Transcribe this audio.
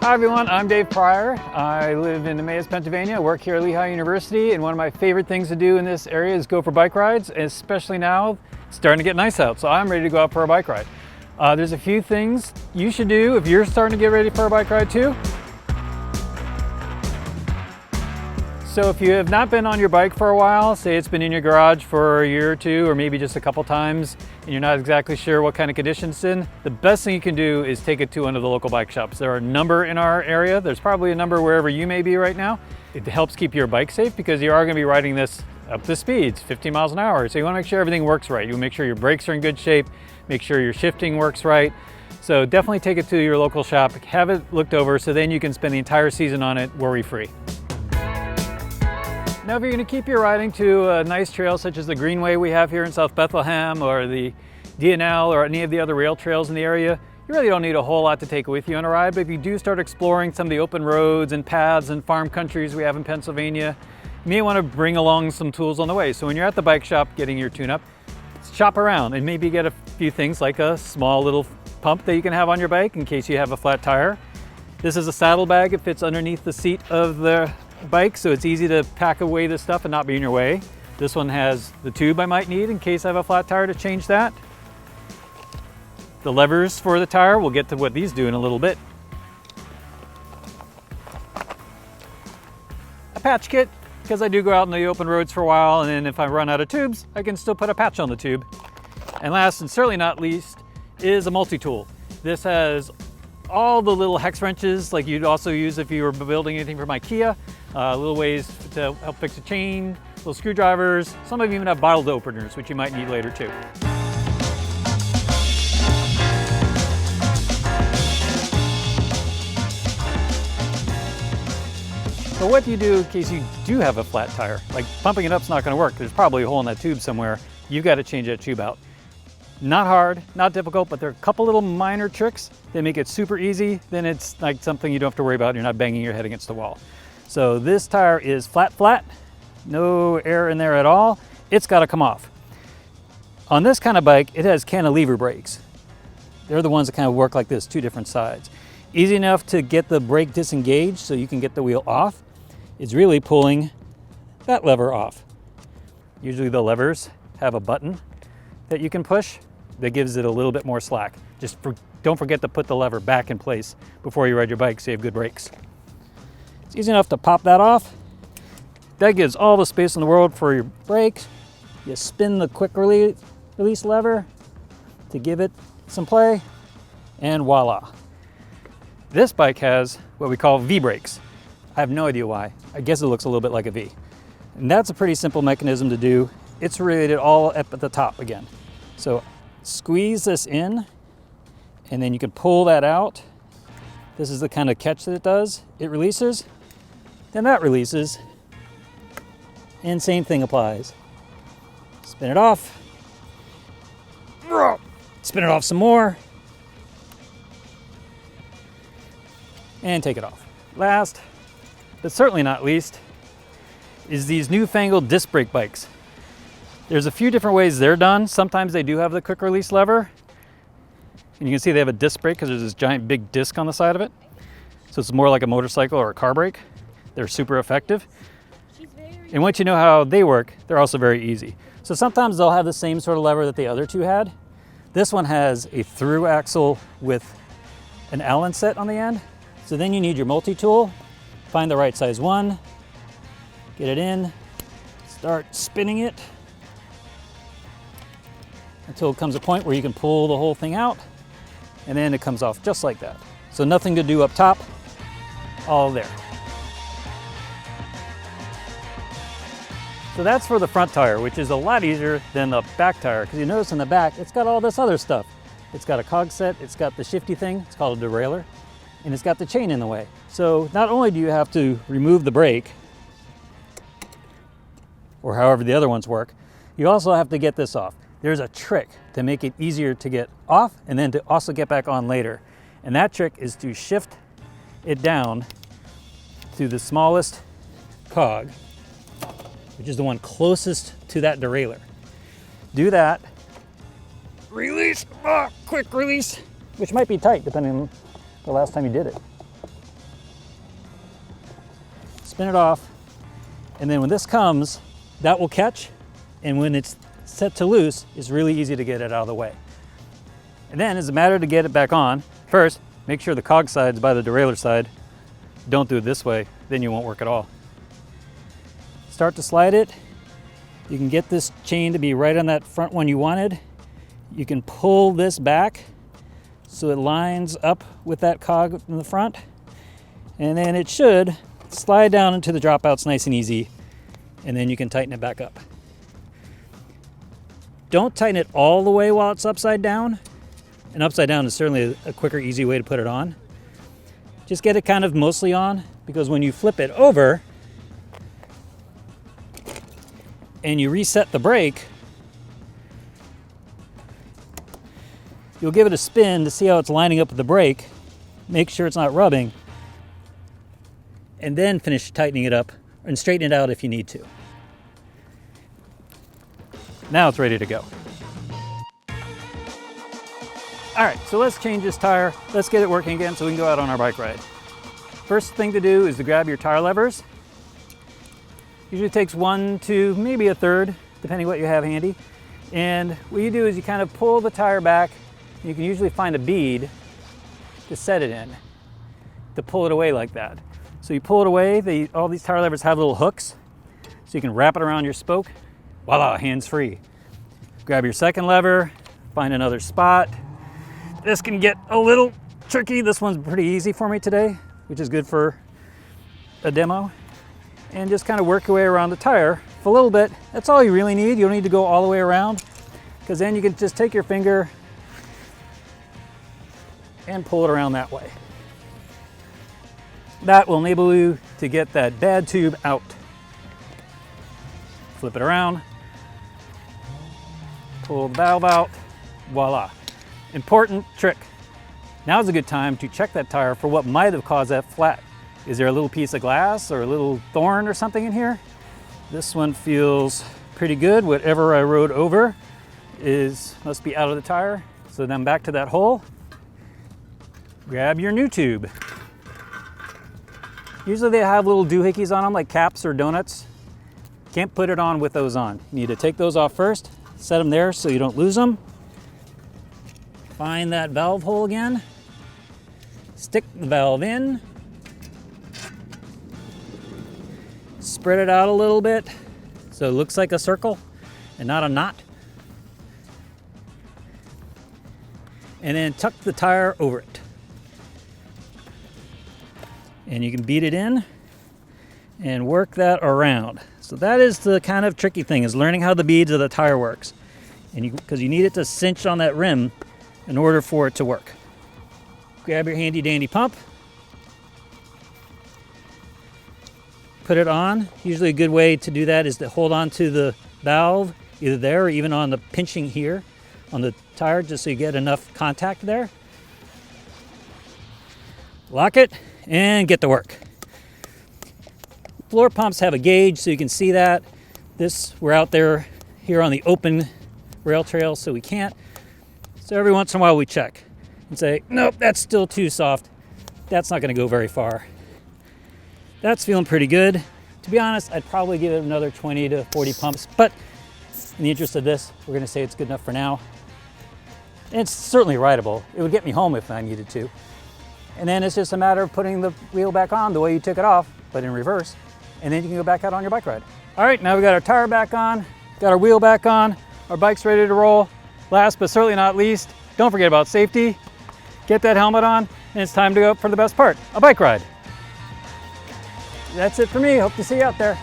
Hi everyone, I'm Dave Pryor. I live in Emmaus, Pennsylvania. I work here at Lehigh University, and one of my favorite things to do in this area is go for bike rides, especially now it's starting to get nice out, so I'm ready to go out for a bike ride. There's a few things you should do if you're starting to get ready for a bike ride too. So if you have not been on your bike for a while, say it's been in your garage for a year or two, or maybe just a couple times, and you're not exactly sure what kind of condition it's in, the best thing you can do is take it to one of the local bike shops. There are a number in our area. There's probably a number wherever you may be right now. It helps keep your bike safe because you are going to be riding this up to speeds, 15 miles an hour. So you want to make sure everything works right. You want to make sure your brakes are in good shape, make sure your shifting works right. So definitely take it to your local shop, have it looked over, so then you can spend the entire season on it worry-free. Now, if you're going to keep your riding to a nice trail such as the Greenway we have here in South Bethlehem, or the DNL, or any of the other rail trails in the area, you really don't need a whole lot to take with you on a ride. But if you do start exploring some of the open roads and paths and farm countries we have in Pennsylvania, you may want to bring along some tools on the way. So when you're at the bike shop getting your tune-up, shop around and maybe get a few things like a small little pump that you can have on your bike in case you have a flat tire. This is a saddle bag. It fits underneath the seat of the bike, so it's easy to pack away this stuff and not be in your way. This one has the tube I might need in case I have a flat tire to change that. The levers for the tire, we'll get to what these do in a little bit. A patch kit, because I do go out on the open roads for a while, and then if I run out of tubes, I can still put a patch on the tube. And last and certainly not least is a multi-tool. This has all the little hex wrenches like you'd also use if you were building anything from IKEA, little ways to help fix a chain, little screwdrivers. Some of you even have bottle openers, which you might need later too. So what do you do in case you do have a flat tire? Like pumping it up's not going to work. There's probably a hole in that tube somewhere. You've got to change that tube out. Not hard, not difficult, but there are a couple little minor tricks that make it super easy. Then it's like something you don't have to worry about. You're not banging your head against the wall. So this tire is flat, no air in there at all. It's got to come off. On this kind of bike, it has cantilever brakes. They're the ones that kind of work like this, two different sides. Easy enough to get the brake disengaged so you can get the wheel off. It's really pulling that lever off. Usually the levers have a button that you can push that gives it a little bit more slack. Don't forget to put the lever back in place before you ride your bike so you have good brakes. It's easy enough to pop that off. That gives all the space in the world for your brakes. You spin the quick release lever to give it some play, and voila. This bike has what we call V-brakes. I have no idea why. I guess it looks a little bit like a V. And that's a pretty simple mechanism to do. It's related all up at the top again. So squeeze this in, and then you can pull that out. This is the kind of catch that it does. It releases, then that releases, and same thing applies. Spin it off, spin it off some more, and take it off. Last, but certainly not least, is these newfangled disc brake bikes. There's a few different ways they're done. Sometimes they do have the quick release lever. And you can see they have a disc brake because there's this giant big disc on the side of it. So it's more like a motorcycle or a car brake. They're super effective. And once you know how they work, they're also very easy. So sometimes they'll have the same sort of lever that the other two had. This one has a through axle with an Allen set on the end. So then you need your multi-tool. Find the right size one, get it in, start spinning it until it comes a point where you can pull the whole thing out, and then it comes off just like that. So nothing to do up top, all there. So that's for the front tire, which is a lot easier than the back tire, because you notice in the back, it's got all this other stuff. It's got a cog set, it's got the shifty thing, it's called a derailleur, and it's got the chain in the way. So not only do you have to remove the brake, or however the other ones work, you also have to get this off. There's a trick to make it easier to get off and then to also get back on later. And that trick is to shift it down to the smallest cog, which is the one closest to that derailleur. Do that, release, quick release, which might be tight depending on the last time you did it. spin it off, and then when this comes, that will catch, and when it's set to loose, it's really easy to get it out of the way. And then it's a matter to get it back on. First, make sure the cog side's by the derailleur side. Don't do it this way, then you won't work at all. Start to slide it. You can get this chain to be right on that front one you wanted. You can pull this back so it lines up with that cog in the front. And then it should slide down into the dropouts nice and easy. And then you can tighten it back up. Don't tighten it all the way while it's upside down. And upside down is certainly a quicker, easy way to put it on. Just get it kind of mostly on, because when you flip it over and you reset the brake, you'll give it a spin to see how it's lining up with the brake. Make sure it's not rubbing, and then finish tightening it up and straighten it out if you need to. Now it's ready to go. All right, so let's change this tire. Let's get it working again so we can go out on our bike ride. First thing to do is to grab your tire levers. Usually takes 1 to maybe a third, depending what you have handy. And what you do is you kind of pull the tire back. You can usually find a bead to set it in, to pull it away like that. So you pull it away, all these tire levers have little hooks, so you can wrap it around your spoke. Voila, hands free. Grab your second lever, find another spot. This can get a little tricky. This one's pretty easy for me today, which is good for a demo. And just kind of work your way around the tire for a little bit. That's all you really need. You don't need to go all the way around, because then you can just take your finger and pull it around that way. That will enable you to get that bad tube out. Flip it around, pull the valve out, voila. Important trick. Now's a good time to check that tire for what might have caused that flat. Is there a little piece of glass or a little thorn or something in here? This one feels pretty good. Whatever I rode over must be out of the tire. So then back to that hole, grab your new tube. Usually they have little doohickeys on them, like caps or donuts. Can't put it on with those on. You need to take those off first, set them there so you don't lose them. Find that valve hole again, stick the valve in, spread it out a little bit so it looks like a circle and not a knot. And then tuck the tire over it. And you can beat it in and work that around. So that is the kind of tricky thing, is learning how the beads of the tire works. And because you need it to cinch on that rim in order for it to work. Grab your handy dandy pump, put it on. Usually a good way to do that is to hold on to the valve, either there or even on the pinching here on the tire, just so you get enough contact there. Lock it and get to work. Floor pumps have a gauge so you can see that. We're out there here on the open rail trail, so we can't. So every once in a while we check and say, nope, that's still too soft. That's not gonna go very far. That's feeling pretty good. To be honest, I'd probably give it another 20 to 40 pumps, but in the interest of this, we're gonna say it's good enough for now. And it's certainly rideable. It would get me home if I needed to. And then it's just a matter of putting the wheel back on the way you took it off, but in reverse, and then you can go back out on your bike ride. All right, now we got our tire back on, got our wheel back on, our bike's ready to roll. Last but certainly not least, don't forget about safety. Get that helmet on, and it's time to go for the best part, a bike ride. That's it for me. Hope to see you out there.